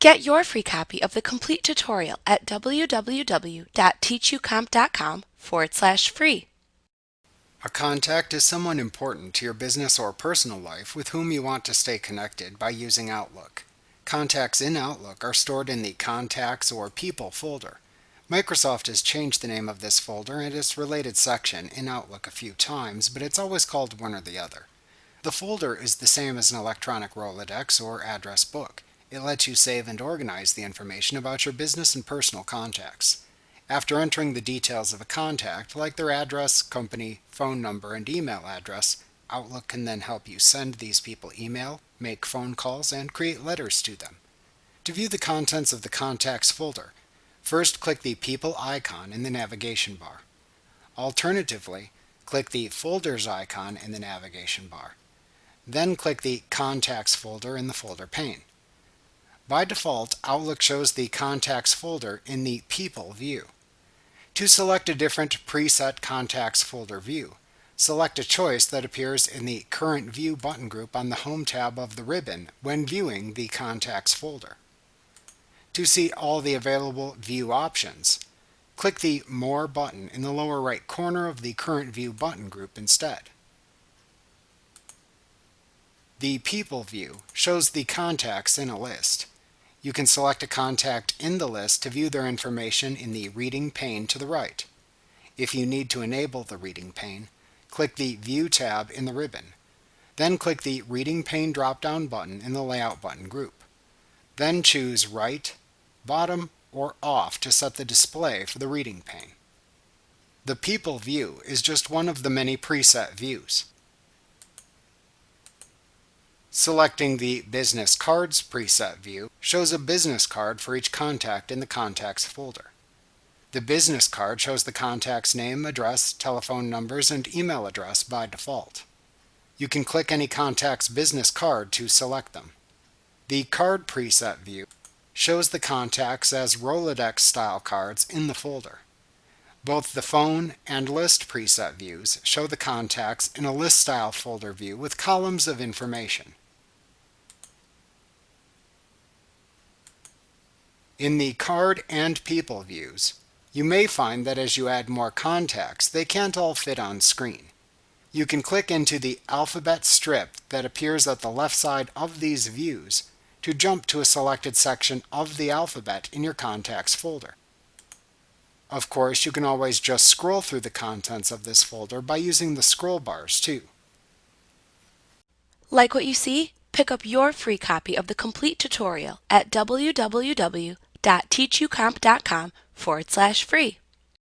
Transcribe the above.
Get your free copy of the complete tutorial at www.teachucomp.com/free. A contact is someone important to your business or personal life with whom you want to stay connected by using Outlook. Contacts in Outlook are stored in the Contacts or People folder. Microsoft has changed the name of this folder and its related section in Outlook a few times, but it's always called one or the other. The folder is the same as an electronic Rolodex or address book. It lets you save and organize the information about your business and personal contacts. After entering the details of a contact, like their address, company, phone number, and email address, Outlook can then help you send these people email, make phone calls, and create letters to them. To view the contents of the Contacts folder, first click the People icon in the navigation bar. Alternatively, click the Folders icon in the navigation bar. Then click the Contacts folder in the folder pane. By default, Outlook shows the Contacts folder in the People view. To select a different preset Contacts folder view, select a choice that appears in the Current View button group on the Home tab of the ribbon when viewing the Contacts folder. To see all the available view options, click the More button in the lower right corner of the Current View button group instead. The People view shows the contacts in a list. You can select a contact in the list to view their information in the Reading pane to the right. If you need to enable the Reading pane, click the View tab in the ribbon. Then click the Reading pane drop-down button in the Layout button group. Then choose Right, Bottom, or Off to set the display for the Reading pane. The People view is just one of the many preset views. Selecting the Business Cards preset view shows a business card for each contact in the Contacts folder. The business card shows the contact's name, address, telephone numbers, and email address by default. You can click any contact's business card to select them. The Card preset view shows the contacts as Rolodex-style cards in the folder. Both the Phone and List preset views show the contacts in a list-style folder view with columns of information. In the Card and People views, you may find that as you add more contacts, they can't all fit on screen. You can click into the alphabet strip that appears at the left side of these views to jump to a selected section of the alphabet in your Contacts folder. Of course, you can always just scroll through the contents of this folder by using the scroll bars too. Like what you see? Pick up your free copy of the complete tutorial at www.teachucomp.com/free.